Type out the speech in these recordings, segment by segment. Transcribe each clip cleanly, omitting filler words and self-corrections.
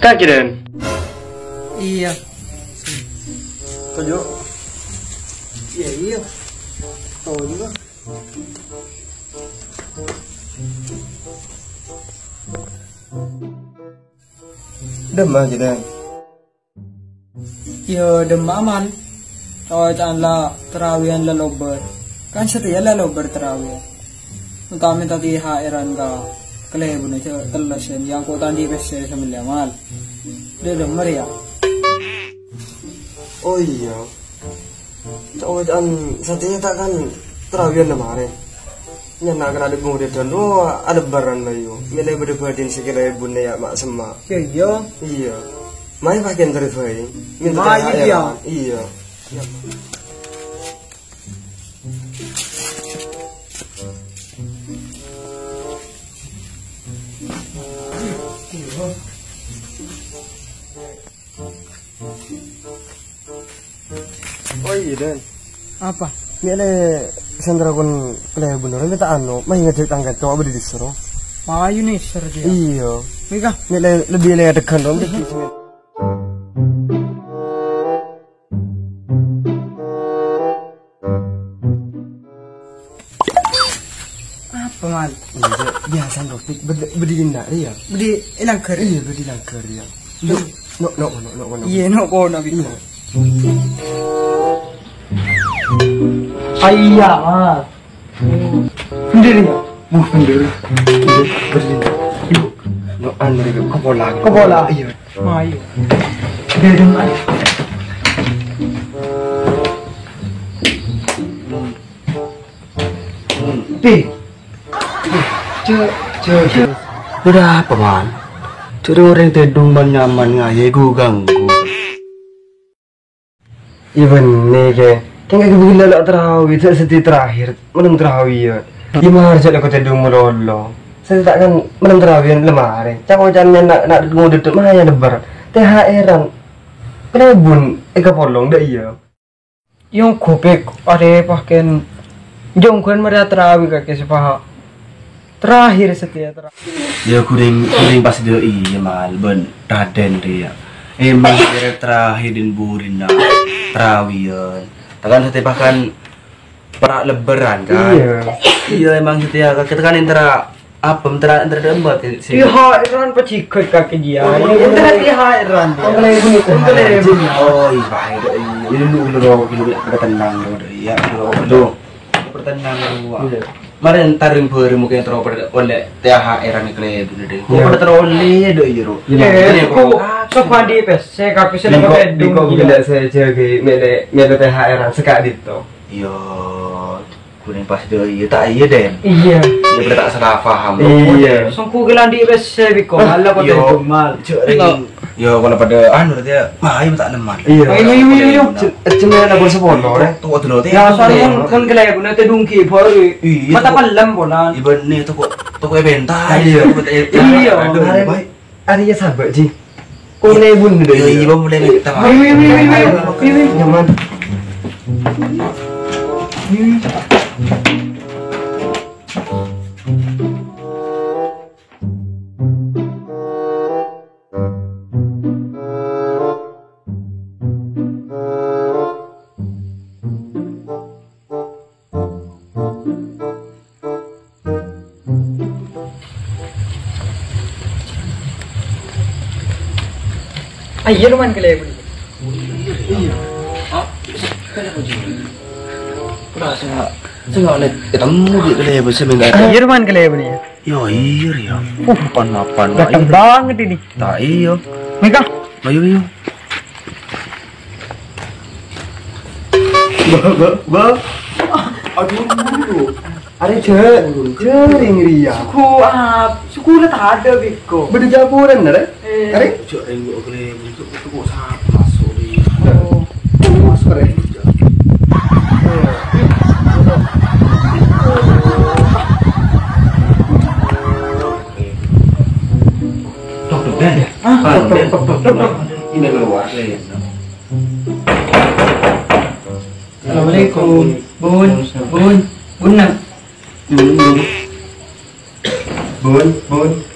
Kak Kiren. Iya. Tujuh. Iya. Tahu juga. Demam Kiren. Yo demaman. Oh janganlah terawihan lalober. Kan setia lalober terawih. Kami tadi hairan ka kelebu na siya talasen yang ko tadi bese sa milyamal. Dia denger ya. Oh iya. Cowok satunya tak kan terawihan kemarin. Nyana kena ada kemudian dan ada barang layu. Milih berdebadin sekira ibu ya mak semak. Iya. Iya. Mai bagian dari bayi. Mai iya. Iya. Oh iya Dan. Apa? Ini sendera kun kelihatan bener. Minta mai ngajak tangga coba berdiri disuruh. Makayu nih ser dia. Iya. Mika. Ini lebih dekan dong. Apa man? Biasa dong. Berdiri ndak ya? Bedi ilang ker. Iya berdiri langkar ya. No. Iya no ko na biko. Iya ah. Sendiri ya? Sendiri. Berdiri. No anu kepola. Kepola. Iya. Mayu. Dia dengar. Udah apa man? Curi orang tedung nyaman ngaye gue ganggu. Even nih kayak begini lah terawih seti terakhir menang terawih ya. Gimana aja aku tedung melolo. Saya tak kan menang terawih lemari. Cakap jangan nak ngudut mana ya lebar. THR-an. Kenapa bun? Eka polong dah iya. Yung kopek ada pakai jong kan mereka terawih kakek sepaha. Terakhir setia terakhir. Ya kuring pas dia iya mal ben raden dia. Emang kira terakhir din burin na terawian. Takkan setia bahkan perak lebaran kan. Iya emang setia kita kan intera apa intera debat sih. Iya Iran pacikot kakek dia. Intera Iran. Oh iya ini dulu bertenang dulu ya dulu bertenang dulu. Mari taring peri mungkin teroper oleh THR ni klub ni. Kau pada teroleh do iro. Kau sok di pes. Saya kapi saya dapat Kau bila saya jaga mele THR sekak itu. Iya. Kuning pas do iya tak iya den. Iya. Dia pada tak salah faham. Iya. Songku gelan di pes saya biko. Malah kau terjumal. Yo kalau pada anu dia mah ayo tak lemah. Iya. Ayo. Cuma ada pun sepuluh deh. Tuh tu nanti. Ya soalnya kan gelai guna te dungki baru. Mata palam bolan. Iban ni tu kok bentar. Iya. Baik. Ada ya sahabat ji. Kau lebun deh. Iya iban boleh minta. Ayo. Nyaman. Ayo lumayan gelai beli. Iya. Rasa tengok ni ketemu di dalam bersama dengan. Ayo lumayan gelai beli. Yo iya ya. Mapan. Ganteng banget ini. Tak iya. Mika. Ayo. Ba. Aduh. Ada jering ria. Suku lah tak ada biko. Berjaburan ada. Tarik. Cok renggo kele untuk kok sap masuk di. Masuk rek. Tok dan. Tok. Ini keluar le. Assalamualaikum. Bun. Bunang.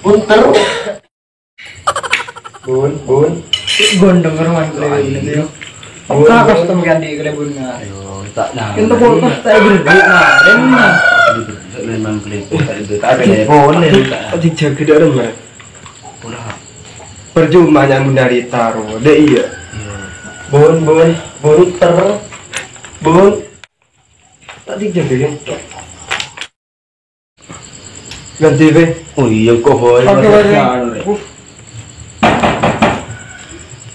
Punter. Bun. Gondong rumah kelebon itu. Apa custom ganti kelebon na? Ayo, tak dah. Kita boleh tak gede nah, dan nah. Memang kelihatan tak ada. Tak ada boleh. Adik jaga dak remeh. Pula. Percuma yang dari taruh. Dek iya. Bun. Tak dijaga kan. Ganti be. Oh iya kok boy. Oke, boy.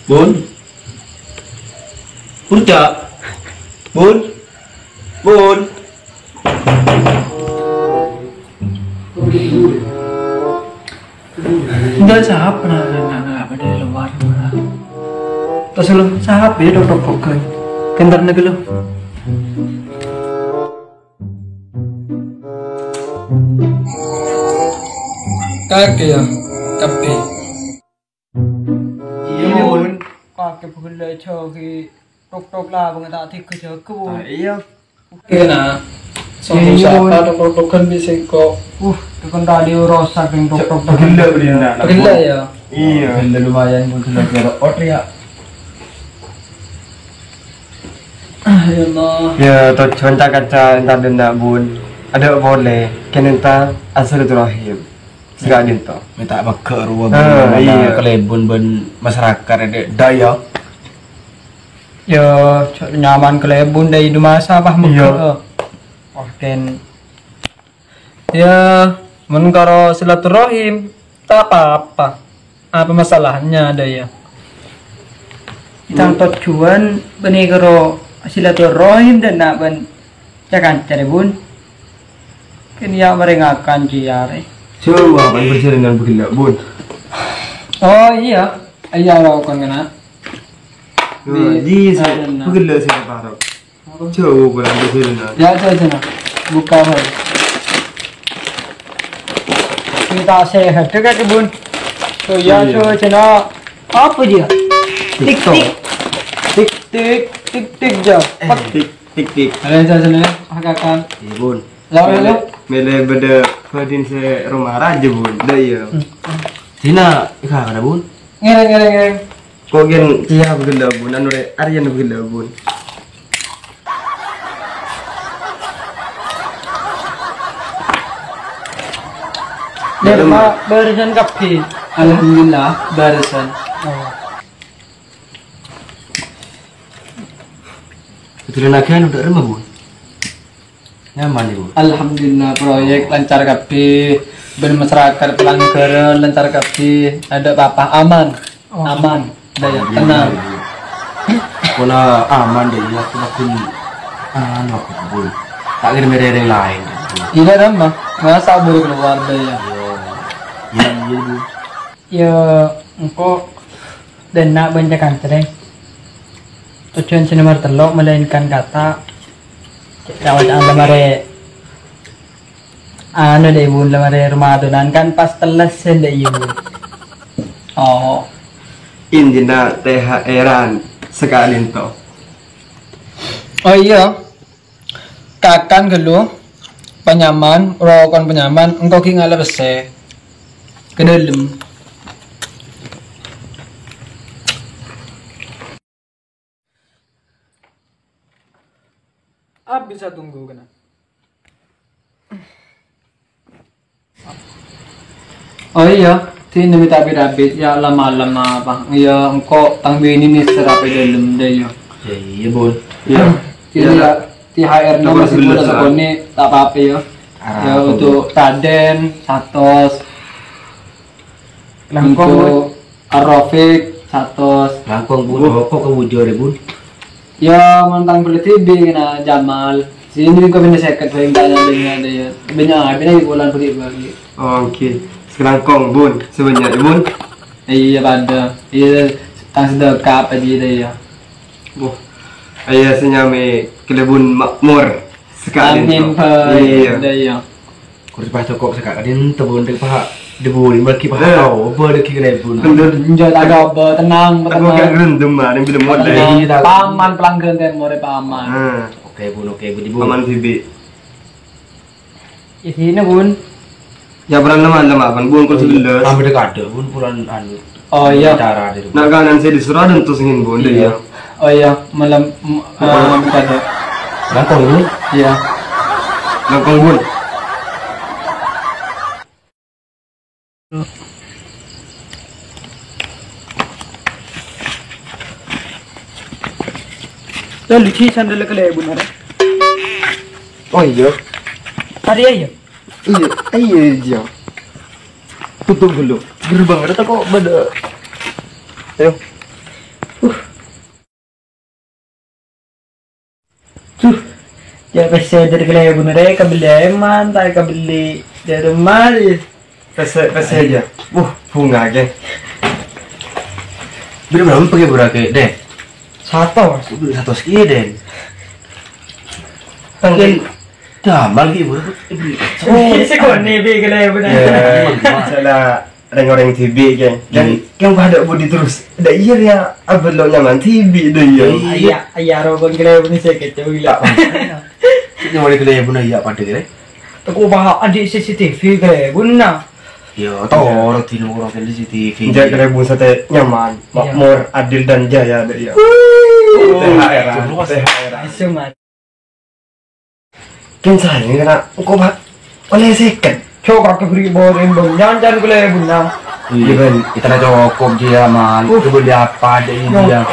Bun. Purja. Bun. Enggak sahab pernah apa di luar mana. Terus lu sahab ya dok kan. Kentar negelo. Kaki ya, kape. Iya bun. Kaki pula coki tok lah bang tak tik kerja kebun. Iya. Kena. Soalnya siapa dok kan bisa kok. Tekan radio rosak yang tok. Gila beriana. Gila ya. Iya. Gila lumayan pun sudah kira ya. Ya Allah. Ya, to contoh kaca entar denda bun. Ada boleh. Kenenta asal terakhir. Segadin to. Minta bakar ruang iya. kelebon ben masyarakat ada daya. Ya, nyaman kelebon dari masa apa Iya. Ken. Ya, men karo silaturahim tak apa-apa. Apa masalahnya ada ya? Kita tujuan beni karo silaturahim dan nak ben cakan cari bun. Kan ya merengakan ciare. Coba kan berjalan dengan begila bun. Oh iya, iya lo kan kena. Ji saya begila saya parah. Coba pulang berjalan. Ya sana. Buka hal. Kita sehat dekat bun. So ya so cina apa dia? Tik tik jam. Tik. Ada sana hakakan. Iya bun. Lalu Mele beda fadin se rumah raja bun. Dah iya. Tina ikah ada bun. ngereng. Kau gen cia begila bun. Anu re Aryan begila bun. Derma barisan kapi. Alhamdulillah barisan. Betul nakian udah remah bun. Nyaman nih bun. Alhamdulillah proyek lancar kapi. Ben masyarakat pelanggaran lancar kapi. Ada apa aman. Daya tenang. Kona aman deh ya aku makin anu aku bun. Tak kira mereka yang lain. Iya ramah. Masa baru keluar daya. Iya bun. Ya engkau dan nak banyakan cereng. Tujuan nomor telok melainkan kata jawab lemare anu deh bun lemare Ramadan kan pas teles deh ibu. Oh Indina THR-an sekali to. oh iya kakan gelu penyaman rokon penyaman engkau kingala bese ke dalam. Bisa tunggu kena. Oh iya, sini minta bidabit ya lama-lama apa? Iya, engkau tangbi ini nih serapi dalam deh ya. Iya bun. Iya. Tidak THR nya masih muda sekone tak apa-apa ya. Ya untuk Raden, Satos, untuk Arofik, Satos. Langkong bun. Kok kewujud deh bun. Ya mentang beli TV kena Jamal. Sini kau benda second paling banyak dengan dia. Banyak bulan beli bagi. Oke. Sekarang kong bun sebenarnya bun. Iya pada. Iya tang sedekap aja dia. Wah, ayah senyame kelebun makmur sekali. Amin Iya. iya. Kurus pas cokok sekak kadin tebun dek paha debu ni bagi paha kau ber dek kelebun. Bener. Enjoy agak tenang, Aku kan gerendam mah, yang bilang modal. Iya. Paman pelanggan kan more paman. Ah, Oke bun ibu. aman bibi. Ini bun. Ya pernah lama kan buang kau sebelah. Kami dek ada bun pulan anu. Oh iya. Cara di rumah. Nak kanan saya disuruh dan tuh singin bun Iya. dia. Oh iya, malam pada. Gantong bun. Iya. Langkong bun. Lalu ci sandal kelebun ada. Oh iya. Hari aja. Iya, iya dia. Tutup dulu. Gerbang ada tak kok pada. Ayo. Ya pasti dari kelebun ada kabeli eman, tak kabeli dari rumah. Pese aja. Bunga ke. Bila berapa pakai berake deh? Satu. Beli satu sekian den. Mungkin tambal gitu beli. Sekon nih bi kelebun ada. Ya, salah orang-orang TV kan. Yang pada budi terus. Dah iya ya, abad lo nyaman TV dah ya. Ayah, ayah robon kelebun saya kecil gila. Ini mau kelebun ya pada kira. Aku bahas adik CCTV kelebun nah. Ya, orang tinu orang di CCTV. Dia kelebun sate nyaman, makmur, adil dan jaya dah ya. THR. Semua. Kan saya ni kena kau bah oleh second. Coba ke beri boring bang, jangan kelebun nah. Iya kan, kita nak cukup dia mal. Itu beli apa ada ini dia.